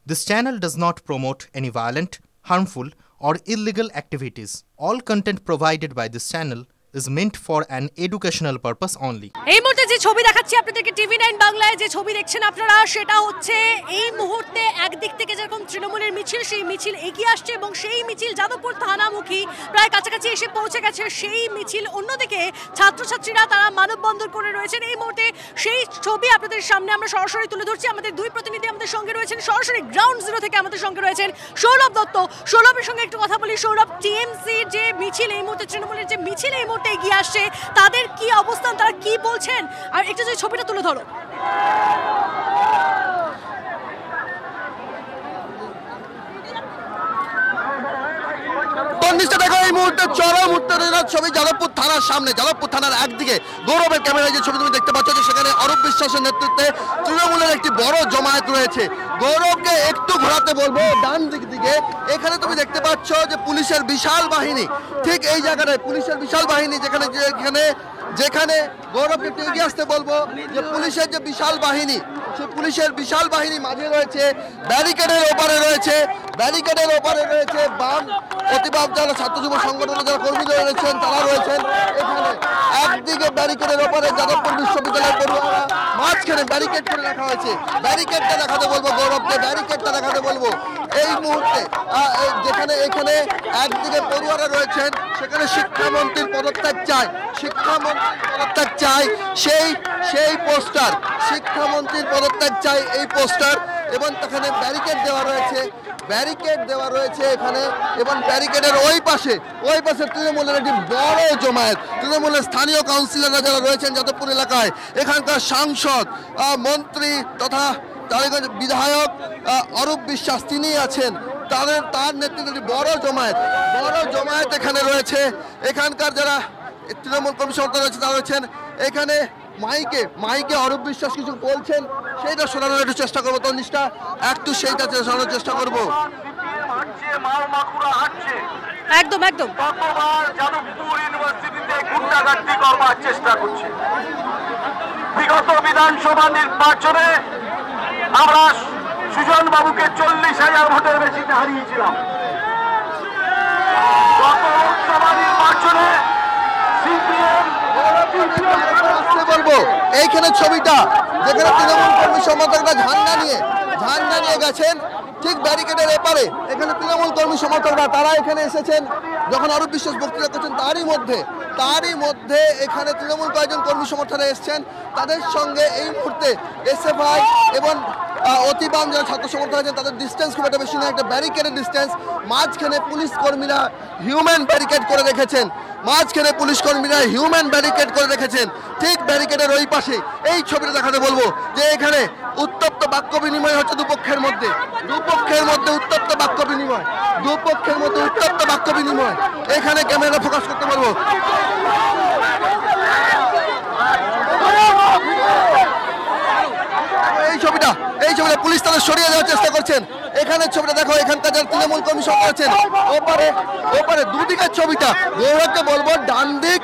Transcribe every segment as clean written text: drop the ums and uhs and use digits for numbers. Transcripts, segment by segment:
This channel does not promote any violent, harmful, or illegal activities. All content provided by this channel is meant for an educational purpose only. এই মুহূর্তে যে ছবি দেখাচ্ছি আপনাদেরকে টিভি9 বাংলায়, যে ছবি দেখছেন আপনারা, সেটা হচ্ছে এই মুহূর্তে একদিক থেকে যেরকম তৃণমূলের মিছিল, সেই মিছিল এগিয়ে আসছে এবং সেই মিছিল যাদবপুর থানামুখী প্রায় কাছাকাছি এসে পৌঁছে গেছে। সেই মিছিল অন্যদিকে ছাত্রছাত্রীরা তারা মানববন্ধন করে রয়েছেন। এই মুহূর্তে সেই ছবি আপনাদের সামনে আমরা সরাসরি তুলে ধরছি। আমাদের দুই প্রতিনিধি আমাদের সঙ্গে রয়েছেন, সরাসরি গ্রাউন্ড জিরো থেকে আমাদের সঙ্গে রয়েছেন সৌরভ দত্ত। সৌরভের সঙ্গে একটু কথা বলি। সৌরভ, টিএমসি যে মিছিল এই মুহূর্তে, তৃণমূলের যে মিছিল এই মুহূর্তে এগিয়ে আসছে, তাদের কি অবস্থান, তারা কি বলছেন, আর একটু যদি ছবিটা তুলে ধরো। দেখো এই মুহূর্তে চরম উত্তেজনার ছবি যাদবপুর থানার সামনে। যাদবপুর থানার একদিকে গৌরবের ক্যামেরায় যে ছবি তুমি দেখতে পাচ্ছ, যে সেখানে অরূপ বিশ্বাসের নেতৃত্বে তৃণমূলের একটি বড় জমায়েত রয়েছে। গৌরবকে একটু ঘোরাতে বলবো ডান দিকে। এখানে তুমি দেখতে পাচ্ছ যে পুলিশের বিশাল বাহিনী, ঠিক এই জায়গাটায় পুলিশের বিশাল বাহিনী, যেখানে গৌরবকে একটু এগিয়ে আসতে বলবো যে পুলিশের যে বিশাল বাহিনী, সেই পুলিশের বিশাল বাহিনী মাঝে রয়েছে, ব্যারিকেডের ওপারে রয়েছে বাম প্রতিবাদ যারা ছাত্র যুব সংগঠনের যারা কর্মীরা রয়েছেন তারা রয়েছেন এখানে। একদিকে ব্যারিকেডের ওপারে যাদবপুর বিশ্ববিদ্যালয়ের পড়ুয়ারা, মাঝখানে ব্যারিকেড করে রাখা হয়েছে। ব্যারিকেডটা দেখাতে বলবো গৌরবকে, ব্যারিকেডটা দেখাতে বলবো এই মুহূর্তে। যেখানে এখানে একদিকে পড়ুয়ারা রয়েছেন, সেখানে শিক্ষামন্ত্রীর পদত্যাগ চাই, সেই পোস্টার, শিক্ষামন্ত্রীর পদত্যাগ চাই এই পোস্টার, এবং সেখানে ব্যারিকেড দেওয়া রয়েছে এখানে। এবং ব্যারিকেডের ওই পাশে তৃণমূলের একটি বড় জমায়েত, তৃণমূলের স্থানীয় কাউন্সিলররা যারা রয়েছেন যাদবপুর এলাকায়, এখানকার সাংসদ, মন্ত্রী তথা টালিগঞ্জ বিধায়ক অরূপ বিশ্বাস তিনি আছেন, তার নেতৃত্বে বড় জমায়েত এখানে রয়েছে। এখানকার যারা তৃণমূল কর্মী সমর্থক রয়েছে তারা রয়েছেন এখানে। মাইকে অরূপ বিশ্বাস কিছু বলছেন, সেইটা শোনানোর একটু চেষ্টা করবো। তনিষ্ঠা একটু সেইটা শোনানোর চেষ্টা করবো। একদম যাদবপুর ইউনিভার্সিটিতে গুন্ডাগার্দি করবার চেষ্টা করছে। বিগত বিধানসভা নির্বাচনে আমরা সুজন বাবুকে 40,000 ভোটের বেশিতে হারিয়েছিলাম। গত লোকসভা নির্বাচনে বলবো এইখানে ছবিটা, যেখানে তৃণমূল কর্মী সমর্থকরা ঝান্ডা নিয়ে গেছেন, ঠিক ব্যারিকেডের এপারে এখানে তৃণমূল কর্মী সমর্থকরা তারা এখানে এসেছেন। যখন অরূপ বিশ্বাস বক্তৃতা করছেন তারই মধ্যে এখানে তৃণমূল কয়েকজন কর্মী সমর্থকরা এসছেন। তাদের সঙ্গে এই মুহূর্তে এসএফআই এবং অতিবাম যারা ছাত্র সমর্থক আছেন তাদের ডিস্টেন্স খুব একটা বেশি নয়, একটা ব্যারিকেডের ডিস্টেন্স। মাঝখানে পুলিশ কর্মীরা হিউম্যান ব্যারিকেড করে রেখেছেন, ঠিক ব্যারিকেডের ওই পাশে এই ছবিটা দেখাতে বলবো যে এখানে উত্তপ্ত বাক্য বিনিময় হচ্ছে দুপক্ষের মধ্যে উত্তপ্ত বাক্য বিনিময়। এখানে ক্যামেরা ফোকাস করতে বলবো। এই ছবিটা পুলিশ তাদের সরিয়ে দেওয়ার চেষ্টা করছেন। এখানে ছবিটা দেখো, এখানকার যারা তৃণমূল কর্মী সমর্থক আছেন ওপারে দুদিকের ছবিটা। গৌরবকে বলবো ডান দিক,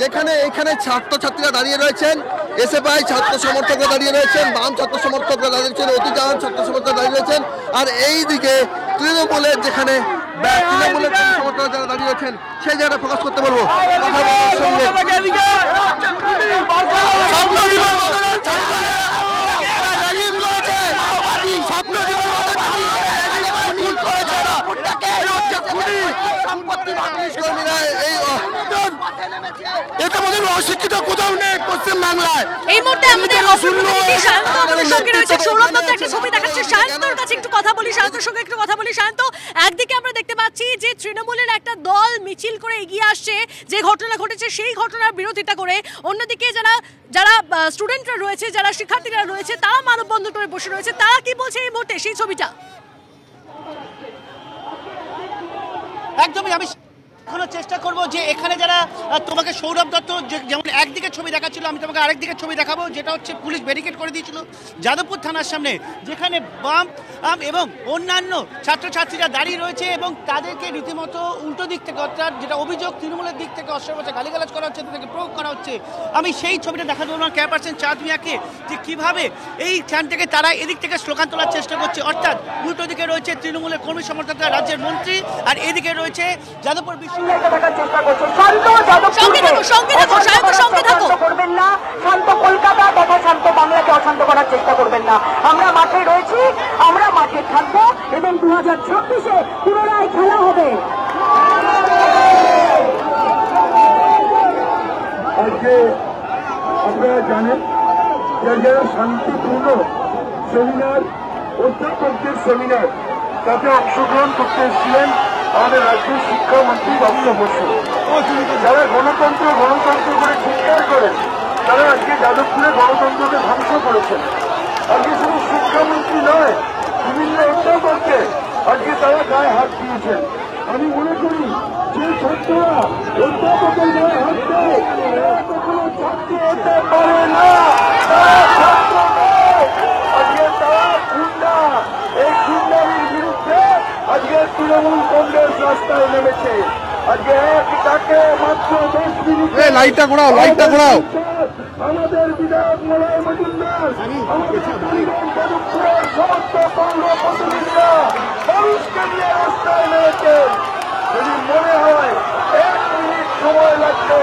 যেখানে এখানে ছাত্রছাত্রীরা দাঁড়িয়ে রয়েছেন, এসএফআই ছাত্র সমর্থকরা দাঁড়িয়ে রয়েছেন, বাম ছাত্র সমর্থকরা দাঁড়িয়ে রয়েছেন, অতিজান ছাত্র সমর্থকরা দাঁড়িয়ে রয়েছেন, আর এই দিকে তৃণমূলের সমর্থকরা যারা দাঁড়িয়ে রয়েছেন সেই জায়গাটা ফোকাস করতে বলবো। অশিক্ষিত কোথাও নেই পশ্চিম বাংলায়। এই মুহূর্তে আমাদের শান্ত আমাদের সঙ্গে রয়েছে। সৌরভ দত্ত একটা ছবি দেখাচ্ছে, শান্তর কাছে একটু কথা বলি, শান্তর সঙ্গে একটু কথা বলি। শান্ত, একদিকে আমরা দেখতে পাচ্ছি যে তৃণমূলের একটা দল মিছিল করে এগিয়ে আসছে, যে ঘটনা ঘটেছে সেই ঘটনার বিরোধিতা করে। অন্যদিকে যারা স্টুডেন্টরা রয়েছে, যারা শিক্ষার্থীরা রয়েছে, তারা মানববন্ধন করে বসে রয়েছে। তারা কি বলছে এই মুহূর্তে, সেই ছবিটা একদমই দেখানোর চেষ্টা করব যে এখানে যারা তোমাকে সৌরভ দত্ত যেমন একদিকে ছবি দেখাচ্ছিল, আমি তোমাকে আরেকদিকে ছবি দেখাবো, যেটা হচ্ছে পুলিশ ব্যারিকেড করে দিয়েছিল যাদবপুর থানার সামনে, যেখানে বাম এবং অন্যান্য ছাত্রছাত্রীরা দাঁড়িয়ে রয়েছে এবং তাদেরকে রীতিমতো উল্টো দিক থেকে, অর্থাৎ যেটা অভিযোগ তৃণমূলের দিক থেকে অশ্লীল গালিগালাজ করা হচ্ছে, তাদেরকে প্রয়োগ করা হচ্ছে। আমি সেই ছবিটা দেখা দেবো আমার ক্যামেরা পার্সন চাঁদ মিয়াকে, যে কীভাবে এইখান থেকে তারা এদিক থেকে স্লোগান তোলার চেষ্টা করছে, অর্থাৎ উল্টো দিকে রয়েছে তৃণমূলের কর্মী সমর্থকরা, রাজ্যের মন্ত্রী, আর এদিকে রয়েছে যাদবপুর বিশ্ববিদ্যালয়। করবেন না, শান্ত কলকাতা তথা শান্ত বাংলাকে অশান্ত করার চেষ্টা করবেন না। আমরা মাঠে রয়েছি, আমরা মাঠে থাকবো এবং 2026-এ পুনরায় খেলা হবে। আজকে আপনারা জানেন যে যারা শান্তিপূর্ণ সেমিনার, অধ্যাপকদের সেমিনার, তাতে অংশগ্রহণ করতে এসেছিলেন আমাদের রাজ্যের শিক্ষামন্ত্রী ডক্টর বসু। যারা গণতন্ত্র করে চিৎকার করেন, তারা আজকে যাদবপুরে গণতন্ত্রকে ধ্বংস করেছেন। আজকে শুধু শিক্ষামন্ত্রী নয়, বিভিন্ন অধ্যাপককে আজকে তারা গায়ে হাত দিয়েছেন। আমি মনে করি যে ছাত্ররা অধ্যাপকের গায়ে হাত দেয়, তারা কখনো ছাত্র হতে পারে না, তারা ছাত্র নয়। আজকে তারা গুন্ডা, এই গুন্ডামির বিরুদ্ধে আজকে তৃণমূল কংগ্রেস রাস্তায় নেমেছে। আজকে তাকে মাত্র 10 মিনিট লাইটটা ঘোরাও আমাদের বিধায়ক মলয় মজুমদার, আমাদের যাদবপুরের সমস্ত পৌর প্রতিনিধিরা মানুষকে নিয়ে রাস্তায় নেমেছেন। যদি মনে হয় 1 মিনিট সময় লাগবে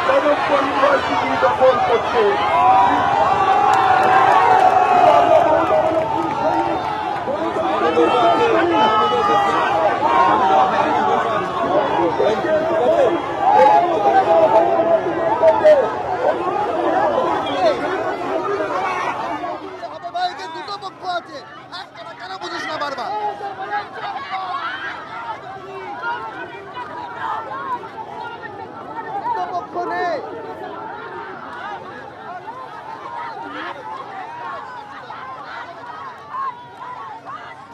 যাদবপুর ইউনিভার্সিটি দখল করতে, দুটো পক্ষ আছে, কেন বুঝিস না বারবার? পক্ষ নেই।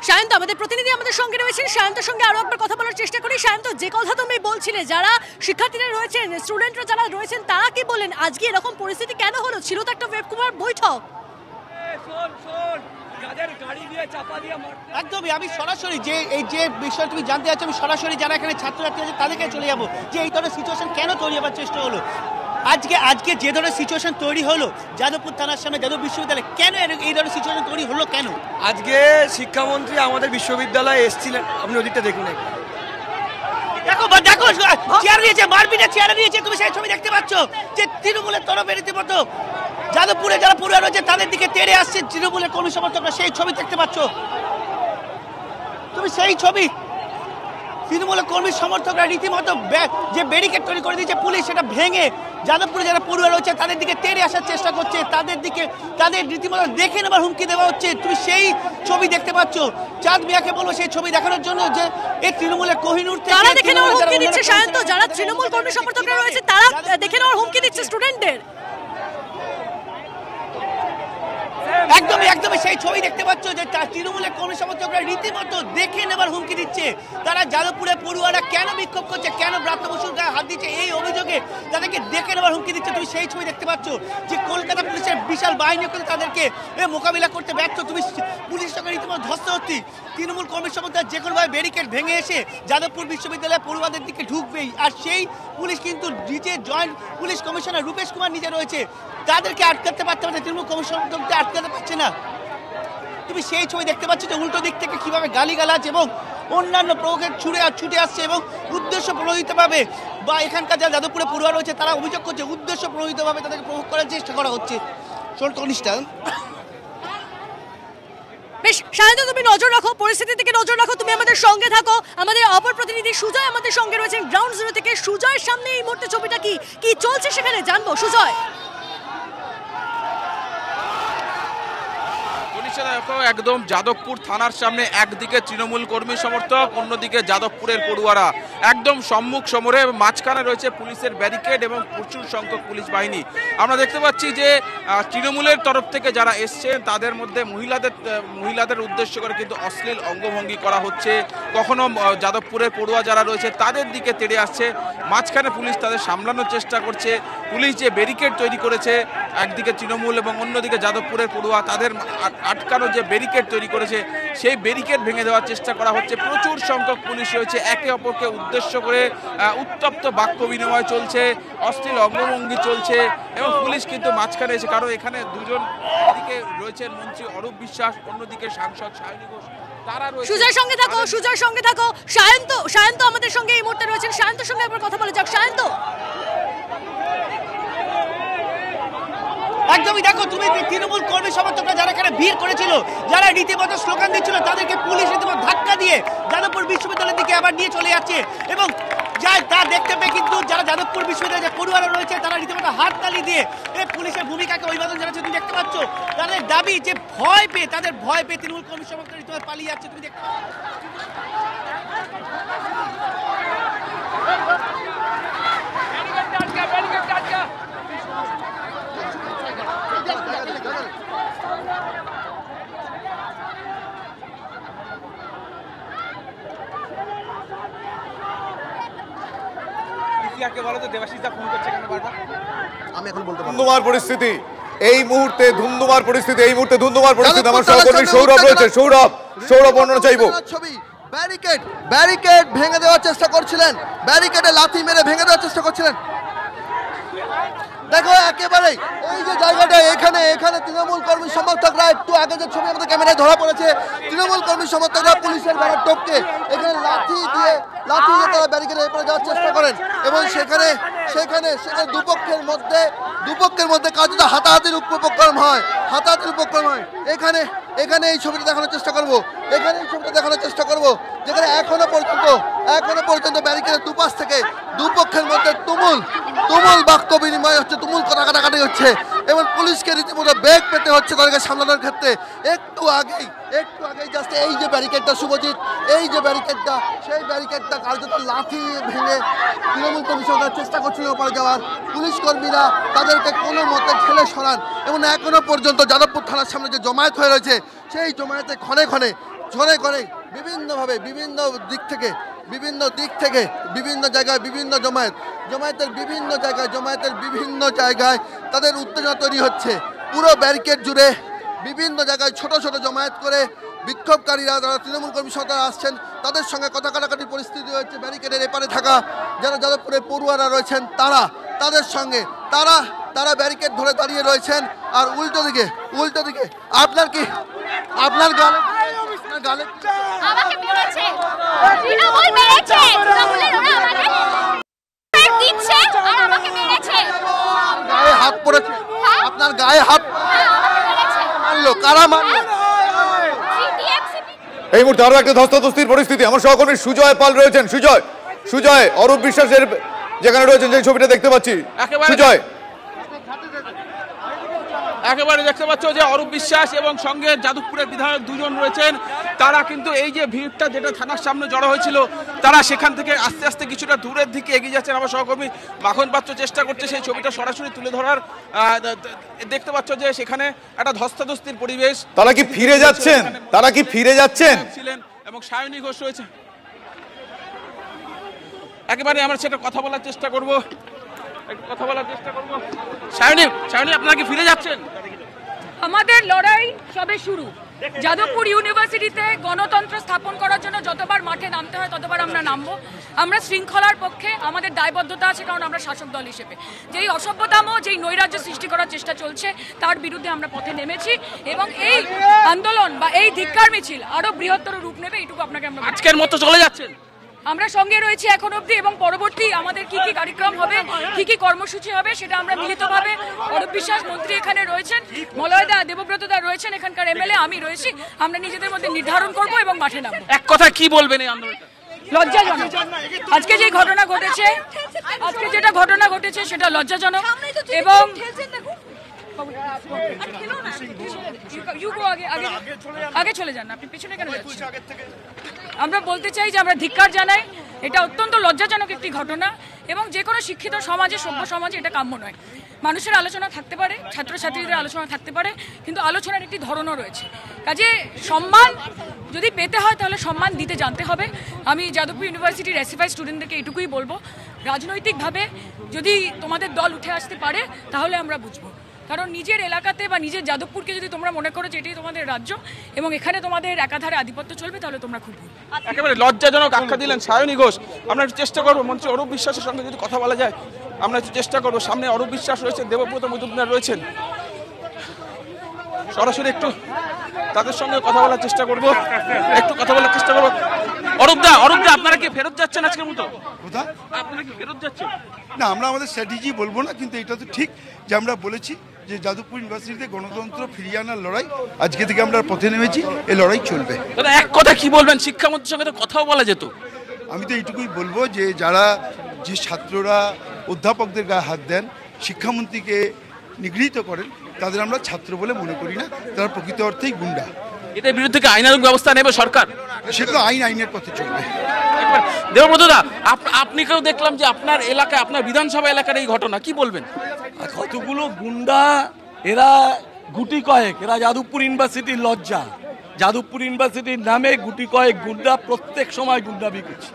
সায়ন্ত আমাদের প্রতিনিধি আমাদের সঙ্গে রয়েছেন, সায়ন্তর সঙ্গে আরো একবার কথা বলার চেষ্টা করি। সায়ন্ত, যে কথা তুমি বলছিলে, যারা শিক্ষার্থীরা রয়েছেন, স্টুডেন্টরা যারা রয়েছেন, তারা কি বলেন আজকে এরকম পরিস্থিতি কেন হলো? ছিল তো একটা ওয়েবকুমার বৈঠক। একদমই, আমি সরাসরি যে বিষয় তুমি জানতে চাচ্ছ, আমি সরাসরি যারা এখানে ছাত্রছাত্রী আছে তাদেরকে চলে যাবো যে এই ধরনের সিচুয়েশন কেন তৈরি হবার চেষ্টা হলো। আজকে যে ধরনের সিচুয়েশন তৈরি হলো যাদবপুর থানার সামনে, যাদব বিশ্ববিদ্যালয়, কেন এই ধরনের সিচুয়েশন তৈরি হলো কেন? আজকে শিক্ষামন্ত্রী আমাদের বিশ্ববিদ্যালয়ে এসেছিলেন, আপনি ওদিকটা দেখুন। দেখো চেয়ার নিয়েছে, মারপিটে চেয়ার নিয়েছে, তুমি সেই ছবি দেখতে পাচ্ছ যে তৃণমূলের তরফে রীতিমতো যাদবপুরে যারা পড়ুয়া রয়েছে তাদের দিকে তেড়ে আসছে তৃণমূলের কর্মী সমর্থকরা, সেই ছবি দেখতে পাচ্ছ তুমি। সেই ছবি তৃণমূলের কর্মী সমর্থকরা রীতিমতো যে ব্যারিকেড তৈরি করে দিয়েছে পুলিশ, সেটা ভেঙে যাদবপুরে যারা পড়ুয়া রয়েছে তাদের দিকে তেড়ে আসার চেষ্টা করছে, তাদের রীতিমতো দেখে নেবার হুমকি দেওয়া হচ্ছে। তুমি সেই ছবি দেখতে পাচ্ছ। চাঁদ মিয়াকে বলবো সেই ছবি দেখানোর জন্য যে এই তৃণমূলের কোহিনুর তারা দেখে নেওয়ার হুমকি দিচ্ছে। সায়ন্ত, যারা তৃণমূল কর্মী সমর্থকরা রয়েছে তারা দেখে নেওয়ার হুমকি দিচ্ছে স্টুডেন্টদের। একদমই সেই ছবি দেখতে পাচ্ছ যে তৃণমূলের কর্মী সমর্থকরা রীতিমতো দেখে নেবার হুমকি দিচ্ছে। তারা যাদবপুরে পড়ুয়ারা কেন বিক্ষোভ করছে, কেন ব্রাত্য বসুর গায়ে হাত দিচ্ছে, এই অভিযোগে তাদেরকে দেখে নেবার হুমকি দিচ্ছে। তুমি সেই ছবি দেখতে পাচ্ছ যে কলকাতা পুলিশের বিশাল বাহিনী করে তাদেরকে মোকাবিলা করতে ব্যর্থ। তুমি পুলিশের সঙ্গে রীতিমতো ধস্তাধস্তি। তৃণমূল কর্মী সমর্থক যে কোনোভাবে ব্যারিকেড ভেঙে এসে যাদবপুর বিশ্ববিদ্যালয়ে পড়ুয়াদের দিকে ঢুকবেই, আর সেই পুলিশ কিন্তু নিজে joint police commissioner Rupesh Kumar নিজে রয়েছে, তাদেরকে আটকাতে পারতে পারছে, তৃণমূল কর্মী সমর্থকদের আটকাতে পারছে না। তুমি সেই ছবি দেখতে পাচ্ছ যে উল্টো দিক থেকে কিভাবে গালিগালাজ এবং অন্যান্য প্রভোকেট ছুটে আসছে এবং উদ্দেশ্য প্রণোদিতভাবে, বা এখানকার যারা যাদবপুরে পড়ুয়া রয়েছে তারা অভিযোগ করছে উদ্দেশ্য প্রণোদিতভাবে তাদেরকে প্রভোগ করার চেষ্টা করা হচ্ছে। বেশ সায়ন্ত, তুমি নজর রাখো, পরিস্থিতির দিকে নজর রাখো, তুমি আমাদের সঙ্গে থাকো। আমাদের অপর প্রতিনিধি সুজয় আমাদের সঙ্গে রয়েছেন গ্রাউন্ড জিরো থেকে। সুজয়ের সামনে এই মুহূর্তে ছবিটা কি চলছে সেখানে জানবো। সুজয়, পরিবেশে দেখো একদম যাদবপুর থানার সামনে একদিকে তৃণমূল কর্মী সমর্থক, অন্যদিকে যাদবপুরের পড়ুয়ারা একদম সম্মুখ সমরে, মাঝখানে রয়েছে পুলিশের ব্যারিকেড এবং প্রচুর সংখ্যক পুলিশ বাহিনী। আমরা দেখতে পাচ্ছি যে তৃণমূলের তরফ থেকে যারা এসছেন তাদের মধ্যে মহিলাদের উদ্দেশ্য করে কিন্তু অশ্লীল অঙ্গভঙ্গি করা হচ্ছে, কখনো যাদবপুরের পড়ুয়া যারা রয়েছে তাদের দিকে তেড়ে আসছে, মাঝখানে পুলিশ তাদের সামলানোর চেষ্টা করছে। পুলিশ যে ব্যারিকেড তৈরি করেছে, একদিকে তৃণমূল এবং অন্যদিকে যাদবপুরের পড়ুয়া, তাদের আটকানোর যে ব্যারিকেড তৈরি করেছে সেই ব্যারিকেড ভেঙে দেওয়ার চেষ্টা করা হচ্ছে। প্রচুর সংখ্যক পুলিশ রয়েছে, একে অপরকে উদ্দেশ্য করে উত্তপ্ত বাক্য বিনিময় চলছে, অশ্লীল অঙ্গভঙ্গি চলছে এবং পুলিশ কিন্তু মাঝখানে এসে, কারণ এখানে দুজন, এদিকে রয়েছেন মন্ত্রী অরূপ বিশ্বাস, অন্যদিকে সাংসদ সায়নী ঘোষ, তারা রয়েছে। সুজয়ের সঙ্গে থাকো সায়ন্ত আমাদের সঙ্গে এই মুহূর্তে রয়েছেন। সায়ন্তর সঙ্গে একবার কথা বলা যাক। সায়ন্ত, একদমই দেখো, তুমি তৃণমূল কর্মী সমর্থকরা যারা এখানে ভিড় করেছিল, যারা রীতিমতো স্লোগান দিচ্ছিল, তাদেরকে পুলিশ রীতিমতো ধাক্কা দিয়ে যাদবপুর বিশ্ববিদ্যালয়ের দিকে আবার নিয়ে চলে যাচ্ছে এবং তা দেখতে পেয়ে কিন্তু যারা যাদবপুর বিশ্ববিদ্যালয়ের যে পড়ুয়ারা রয়েছে তারা রীতিমতো হাততালি দিয়ে এই পুলিশের ভূমিকাকে অভিবাদন জানাচ্ছে। তুমি দেখতে পাচ্ছ তাদের দাবি যে ভয় পেয়ে তৃণমূল কর্মী সমর্থকরা রীতিমতো পালিয়ে যাচ্ছে। তুমি দেখতে ধুন্ধুমার পরিস্থিতি এই মুহূর্তে, ধুন্ধুমার পরিস্থিতি আমার সহকর্মী সৌরভ রয়েছে। সৌরভ বর্ণনা চাইবো। ছবি ব্যারিকেড ভেঙে দেওয়ার চেষ্টা করছিলেন, ব্যারিকেডে লাথি মেরে ভেঙে দেওয়ার চেষ্টা করছিলেন। দেখো একেবারে এই যে জায়গাটা, এখানে তৃণমূল কর্মী সমর্থকরা, একটু আগে যে ছবি আমাদের ক্যামেরায় ধরা পড়েছে, তৃণমূল কর্মী সমর্থকরা পুলিশের ব্যানার টপকে এখানে লাথি দিয়ে তারা ব্যারিকেডের এপারে যাওয়ার চেষ্টা করেন এবং সেখানে দুপক্ষের মধ্যে কাজটা হাতাহাতির উপক্রম হয়। এখানে এই ছবিটা দেখানোর চেষ্টা করবো, যেখানে এখনো পর্যন্ত ব্যারিকেডের দুপাশ থেকে দুপক্ষের মধ্যে তুমুল বাক্য বিনিময় হচ্ছে, তুমুল কথা কাটাকাটি হচ্ছে এবং পুলিশকে রীতিমতো বেগ পেতে হচ্ছে তাদেরকে সামলানোর ক্ষেত্রে। একটু আগেই জাস্ট এই যে ব্যারিকেডটা, শুভজিৎ, সেই ব্যারিকেডটা কার্যত লাথি ভেঙে তৃণমূল কর্মী সরকার চেষ্টা করছিল ওপারে যাওয়ার। পুলিশ কর্মীরা তাদেরকে কোনো মতে ঠেলে সরান এবং এখনো পর্যন্ত যাদবপুর থানার সামনে যে জমায়েত হয়ে রয়েছে, সেই জমায়েতে ক্ষণে ক্ষণে বিভিন্নভাবে বিভিন্ন দিক থেকে বিভিন্ন জায়গায় বিভিন্ন জমায়েতের বিভিন্ন জায়গায় তাদের উত্তেজনা তৈরি হচ্ছে। পুরো ব্যারিকেড জুড়ে বিভিন্ন জায়গায় ছোট জমায়েত করে বিক্ষোভকারীরা, যারা তৃণমূল কর্মী সরকার আসছেন, তাদের সঙ্গে কথা কাটাকাটির পরিস্থিতি হচ্ছে। ব্যারিকেডের এপারে থাকা যারা যাদবপুরের পড়ুয়ারা রয়েছেন তাদের সঙ্গে তারা ব্যারিকেড ধরে দাঁড়িয়ে রয়েছেন। আর উল্টো দিকে আপনার গালে আমাকে মেরেছে, তৃণমূল মেরেছে, তৃণমূলের ওরা আমাকে দিচ্ছে আর আমাকে মেরেছে। গায়ে হাত পড়েছে, আপনার গায়ে হাত মারলো, কারা মারলো? এই মুহূর্তে আরো একটা ধস্তাধস্তির পরিস্থিতি। আমার সহকর্মী সুজয় পাল রয়েছেন। সুজয় অরূপ বিশ্বাসের যেখানে রয়েছেন, যে ছবিটা দেখতে পাচ্ছি, সুজয় একেবারে দেখতে পাচ্ছ যে অরূপ বিশ্বাস এবং সঙ্গে যাদবপুরের বিধায়ক দুজন রয়েছেন। তারা কিন্তু এই যে ভিড়টা যেটা থানার সামনে জড়ো হয়েছিল, তারা সেখান থেকে আস্তে আস্তে কিছুটা দূরের দিকে এগিয়ে যাচ্ছেন। আমার সহকর্মী মাখন পাত্র চেষ্টা করছে সেই ছবিটা সরাসরি তুলে ধরার। দেখতে পাচ্ছ যে সেখানে একটা ধস্তাধস্তির পরিবেশ। তারা কি ফিরে যাচ্ছেন ছিলেন এবং সায়নী ঘোষ রয়েছে। একেবারে আমরা সেটা কথা বলার চেষ্টা করব। সায়নী, আপনারা কি ফিরে যাচ্ছেন? আমাদের লড়াই সবে শুরু। যাদবপুর ইউনিভার্সিটিতে গণতন্ত্র স্থাপন করার জন্য যতবার মাঠে নামতে হয় ততবার আমরা নামবো। আমরা শৃঙ্খলার পক্ষে, আমাদের দায়বদ্ধতা আছে, কারণ আমরা শাসক দল হিসেবে যেই অসভ্যতাম, যেই নৈরাজ্য সৃষ্টি করার চেষ্টা চলছে তার বিরুদ্ধে আমরা পথে নেমেছি এবং এই আন্দোলন বা এই ধিক্কার মিছিল আরো বৃহত্তর রূপ নেবে, এইটুকু আপনাকে আমরা। আজকের মতো চলে যাচ্ছেন? আমরা সঙ্গে রয়েছি এখন অবধি এবং পরবর্তী আমাদের কি কি কার্যক্রম হবে, কি কি কর্মসূচি হবে সেটা আমরা মিলিতভাবে, অরূপ বিশ্বাস মন্ত্রী এখানে রয়েছেন, মলয়দা, দেবব্রত দা রয়েছেন, এখানকার এমএলএ, আমি রয়েছি, আমরা নিজেদের মধ্যে নির্ধারণ করব এবং মাঠে নামবো। এক কথা কি বলবেন এই আন্দোলনটা? লজ্জাজনক। আজকে যে ঘটনা ঘটেছে সেটা লজ্জাজনক এবং আগে চলে যান, আপনি পিছনে কেন যাচ্ছেন? আমরা বলতে চাই যে আমরা ধিক্কার জানাই, এটা অত্যন্ত লজ্জাজনক একটি ঘটনা এবং যে কোনো শিক্ষিত সমাজে, সভ্য সমাজে এটা কাম্য নয়। মানুষের আলোচনা থাকতে পারে, ছাত্রছাত্রীদের আলোচনা থাকতে পারে, কিন্তু আলোচনার একটি ধরনও রয়েছে। কাজে সম্মান যদি পেতে হয় তাহলে সম্মান দিতে জানতে হবে। আমি যাদবপুর ইউনিভার্সিটির এসএফআই স্টুডেন্টদেরকে এটুকুই বলবো, রাজনৈতিকভাবে যদি তোমাদের দল উঠে আসতে পারে তাহলে আমরা বুঝবো। কারণ নিজের এলাকাতে বা নিজের যাদবপুরকে যদি তোমরা মনে করো যে এটাই তোমাদের রাজ্য এবং এখানে তোমাদের একাধারে আধিপত্য চলবে, তাহলে তোমরা খুব ভুল। একেবারে লজ্জাজনক আখ্যা দিলেন সায়নী ঘোষ। আমরা একটু চেষ্টা করবো মন্ত্রী অরূপ বিশ্বাসের সঙ্গে যদি কথা বলা যায়, আমরা একটু চেষ্টা করবো। সামনে অরূপ বিশ্বাস রয়েছেন, দেবব্রত মজুমদার রয়েছেন, সরাসরি একটু তাদের সঙ্গে কথা বলার চেষ্টা করব, একটু কথা বলার চেষ্টা করবো। অরূপদা, আপনারা কি ফেরত যাচ্ছেন আজকের মতো? আপনারা কি ফেরত যাচ্ছেন? না, আমরা আমাদের স্ট্র্যাটেজি বলবো না, কিন্তু এটা তো ঠিক যে আমরা বলেছি যে যাদবপুর ইউনিভার্সিটিতে গণতন্ত্র ফিরিয়ে আনার লড়াই আজকে থেকে আমরা পথে নেমেছি, এই লড়াই চলবে। দাদা এক কথা কি বলবেন, শিক্ষামন্ত্রীর সঙ্গে তো কথাও বলা যেত। আমি তো এইটুকুই বলবো যে যে ছাত্ররা অধ্যাপকদের গায়ে হাত দেন, শিক্ষামন্ত্রীকে নিগৃহীত করেন, তাদের আমরা ছাত্র বলে মনে করি না, তারা প্রকৃত অর্থেই গুন্ডা। এটার বিরুদ্ধে আইনানুগ ব্যবস্থা নেবে সরকার? সেটা আইনের পথে চলবে। দেবব্রতদা, আপনি কেউ দেখলাম যে আপনার এলাকায়, আপনার বিধানসভা এলাকার এই ঘটনা, কি বলবেন? কতগুলো গুন্ডা, এরা গুটি কয়েক, এরা যাদবপুর ইউনিভার্সিটির লজ্জা। যাদবপুর ইউনিভার্সিটির নামে গুটি কয়েক গুন্ডা প্রত্যেক সময় গুন্ডামি করছে।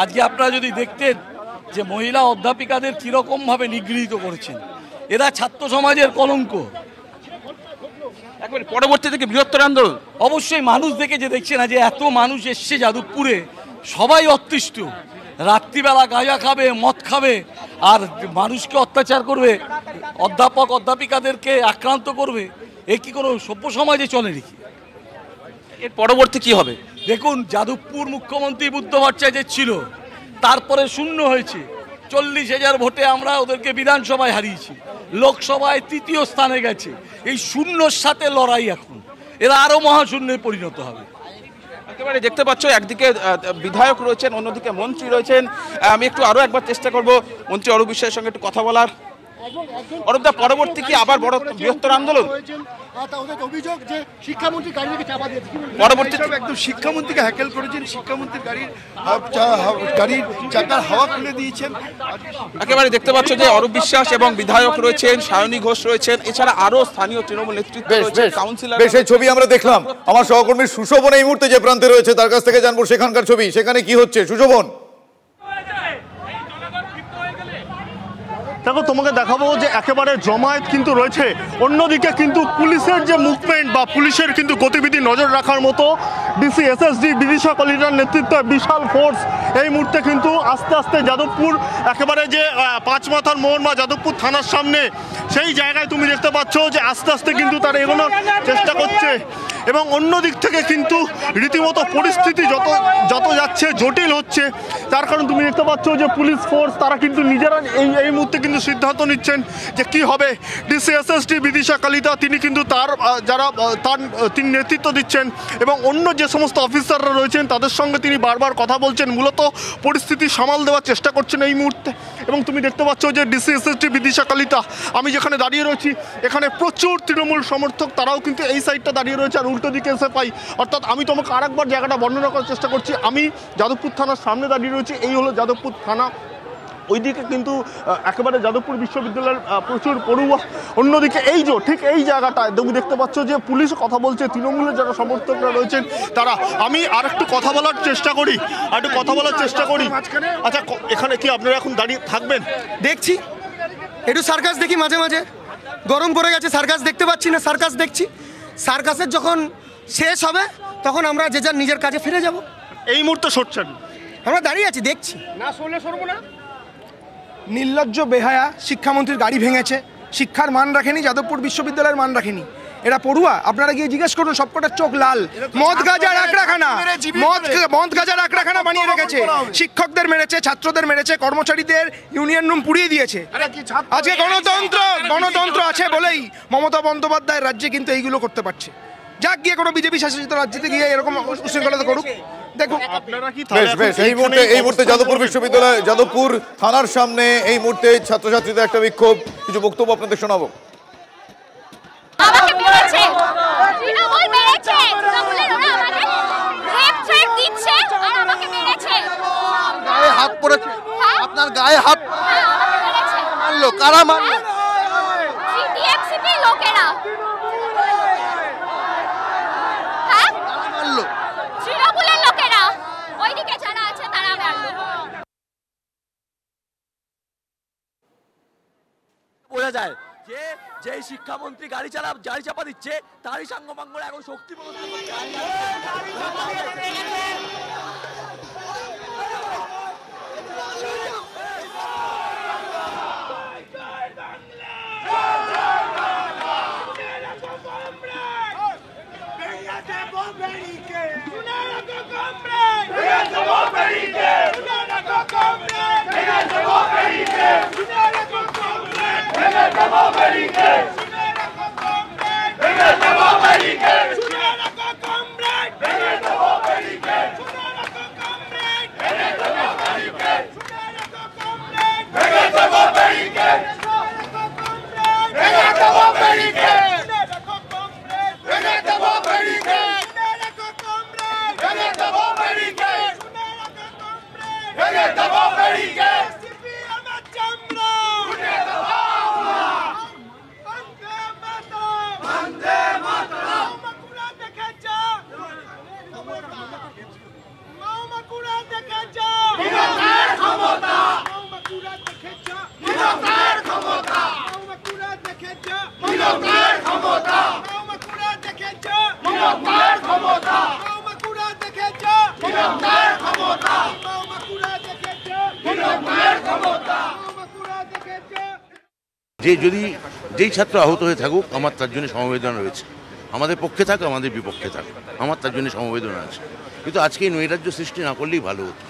আজকে আপনারা যদি দেখতেন যে মহিলা অধ্যাপিকাদের কিরকমভাবে নিগৃহীত করেছেন, এরা ছাত্র সমাজের কলঙ্ক। একবার পরবর্তী থেকে বৃহত্তর আন্দোলন অবশ্যই মানুষ দেখে যে দেখছে না যে এত মানুষ এসছে যাদবপুরে, সবাই অতিষ্ঠ, রাত্রিবেলা গাঁজা খাবে, মদ খাবে, আর মানুষকে অত্যাচার করবে, অধ্যাপক অধ্যাপিকাদেরকে আক্রান্ত করবে। এ কি কোনো সভ্য সমাজে চলে নাকি? এর পরবর্তী কি হবে? দেখুন, যাদবপুর মুখ্যমন্ত্রী বুদ্ধ ভট্টাচার্য ছিল, তারপরে শূন্য হয়েছে। 40,000 ভোটে আমরা ওদেরকে বিধানসভায় হারিয়েছি, লোকসভায় 3য় স্থানে গেছে। এই শূন্যর সাথে লড়াই এখন, এরা আরো মহাশূন্যে পরিণত হবে। একেবারে দেখতে পাচ্ছ, একদিকে বিধায়ক রয়েছেন, অন্যদিকে মন্ত্রী রয়েছেন। আমি একটু আরো একবার চেষ্টা করব মন্ত্রী অরূপ বিশ্বাসের সঙ্গে একটু কথা বলার। অরূপদা, পরবর্তী কি আবার বড় বৃহত্তর আন্দোলন? অভিযোগ যে শিক্ষামন্ত্রী গাড়ি রেখে চাপা দিয়েছে, পরবর্তীতে একদম শিক্ষামন্ত্রীকে হ্যাকেল করেছেন, শিক্ষামন্ত্রীর গাড়ির চাকার হাওয়া খুলে দিয়েছেন। একেবারে দেখতে পাচ্ছ যে অরূপ বিশ্বাস এবং বিধায়ক রয়েছেন, সায়নী ঘোষ রয়েছেন, এছাড়া আরো স্থানীয় তৃণমূল নেতৃত্ব রয়েছে, কাউন্সিলর। বেশ, এই ছবি আমরা দেখলাম। আমার সহকর্মী সুশোভন এই মুহূর্তে যে প্রান্তে রয়েছে, তার কাছ থেকে জানবো সেখানকার ছবি, সেখানে কি হচ্ছে। সুশোভন, দেখো, তোমাকে দেখাবো যে একেবারে জমায়েত কিন্তু রয়েছে। অন্যদিকে কিন্তু পুলিশের যে মুভমেন্ট বা পুলিশের কিন্তু গতিবিধি নজর রাখার মতো ডিসি এসএসডি বিদিশা কলিতার নেতৃত্বে বিশাল ফোর্স এই মুহূর্তে কিন্তু আস্তে আস্তে যাদবপুর একেবারে যে পাঁচমাথার মোড় বা যাদবপুর থানার সামনে সেই জায়গায় তুমি দেখতে পাচ্ছ যে আস্তে আস্তে কিন্তু তারা এগোনোর চেষ্টা করছে। এবং অন্য দিক থেকে কিন্তু রীতিমতো পরিস্থিতি যত যাচ্ছে জটিল হচ্ছে, তার কারণ তুমি দেখতে পাচ্ছ যে পুলিশ ফোর্স তারা কিন্তু নিজেরা এই মুহূর্তে কিন্তু সিদ্ধান্ত নিচ্ছেন যে কি হবে। ডিসি এসএসডি বিদিশা কলিতা তিনি কিন্তু তিনি নেতৃত্ব দিচ্ছেন এবং অন্য যে সমস্ত অফিসাররা রয়েছেন তাদের সঙ্গে তিনি বারবার কথা বলছেন, মূলত পরিস্থিতি সামাল দেওয়ার চেষ্টা করছেন এই মুহূর্তে। এবং তুমি দেখতে পাচ্ছ যে ডিসি এসএসডি বিদিশা কলিতা, আমি যেখানে দাঁড়িয়ে রয়েছি এখানে প্রচুর তৃণমূল সমর্থক, তারাও কিন্তু এই সাইডটা দাঁড়িয়ে রয়েছে, আর উল্টো দিকে এসে পাই। অর্থাৎ আমি তোমাকে আরেকবার জায়গাটা বর্ণনা করার চেষ্টা করছি। আমি যাদবপুর থানার সামনে দাঁড়িয়ে রয়েছি, এই হলো যাদবপুর থানা। ওইদিকে কিন্তু একেবারে যাদবপুর বিশ্ববিদ্যালয়ের প্রচুর পড়ুয়া। অন্যদিকে এই যে ঠিক এই জায়গাটায় তুমি দেখতে পাচ্ছ যে পুলিশ কথা বলছে, তৃণমূলের যারা সমর্থকরা রয়েছেন তারা। আমি আর একটু কথা বলার চেষ্টা করি। আচ্ছা, এখানে কি আপনারা এখন দাঁড়িয়ে থাকবেন? দেখছি একটু সার্কাস দেখি, মাঝে মাঝে গরম পড়ে গেছে, সার্কাস দেখতে পাচ্ছি না, সার্কাস দেখছি। সার্কাসের যখন শেষ হবে তখন আমরা যে যার নিজের কাজে ফিরে যাব। এই মুহূর্তে সরছেন? আমরা দাঁড়িয়ে আছি, দেখছি। না সরলে সরবো না। নির্লজ্জ বেহায়া শিক্ষামন্ত্রীর গাড়ি ভেঙেছে, শিক্ষার মান রাখেনি, যাদবপুর বিশ্ববিদ্যালয়ের মান রাখেনি। এরা পড়ুয়া, আপনারা গিয়ে জিজ্ঞেস করুন, সবকটার চোখ লাল। মদ গাজার আখড়াখানা বানিয়ে রেখেছে, শিক্ষকদের মেরেছে, ছাত্রদের মেরেছে, কর্মচারীদের ইউনিয়ন রুম পুড়িয়ে দিয়েছে। আজকে গণতন্ত্র আছে বলেই মমতা বন্দ্যোপাধ্যায়ের রাজ্যে কিন্তু এইগুলো করতে পারছে। যাক, গিয়ে কোনো বিজেপি শাসিত রাজ্যে গিয়ে এরকম উশৃঙ্খলতা করুক। দেখুন, এই মুহূর্তে যাদবপুর বিশ্ববিদ্যালয়, যাদবপুর থানার সামনে এই মুহূর্তে ছাত্রছাত্রীদের একটা বিক্ষোভ, কিছু বক্তব্য আপনাদের শোনাবো। আমাকে মেরেছে, তৃণমূল মেরেছে, তৃণমূলের ওরা আমাকে রেপ থ্রেট দিচ্ছে আর আমাকে মেরেছে। গায়ে হাত পড়েছে, আপনার গায়ে হাত মারলো, কারা মারলো? টিএমসিপি লোকেরা। হ্যাঁ মারলো তৃণমূলের লোকেরা, ওইদিকে যারা আছে তারা মারলো। বোঝা যায় যে যেই শিক্ষামন্ত্রী গাড়ি চাপা দিচ্ছে তারই সাঙ্গপাঙ্গরা এখন শক্তি প্রদর্শন করছে। যে যদি যেই ছাত্র আহত হয়ে থাকুক আমার তার জন্য সমবেদনা রয়েছে, আমাদের পক্ষে থাক আমাদের বিপক্ষে থাক, আমার তার জন্য সমবেদনা আছে। কিন্তু আজকে এই নৈরাজ্য সৃষ্টি না করলেই ভালো হতো।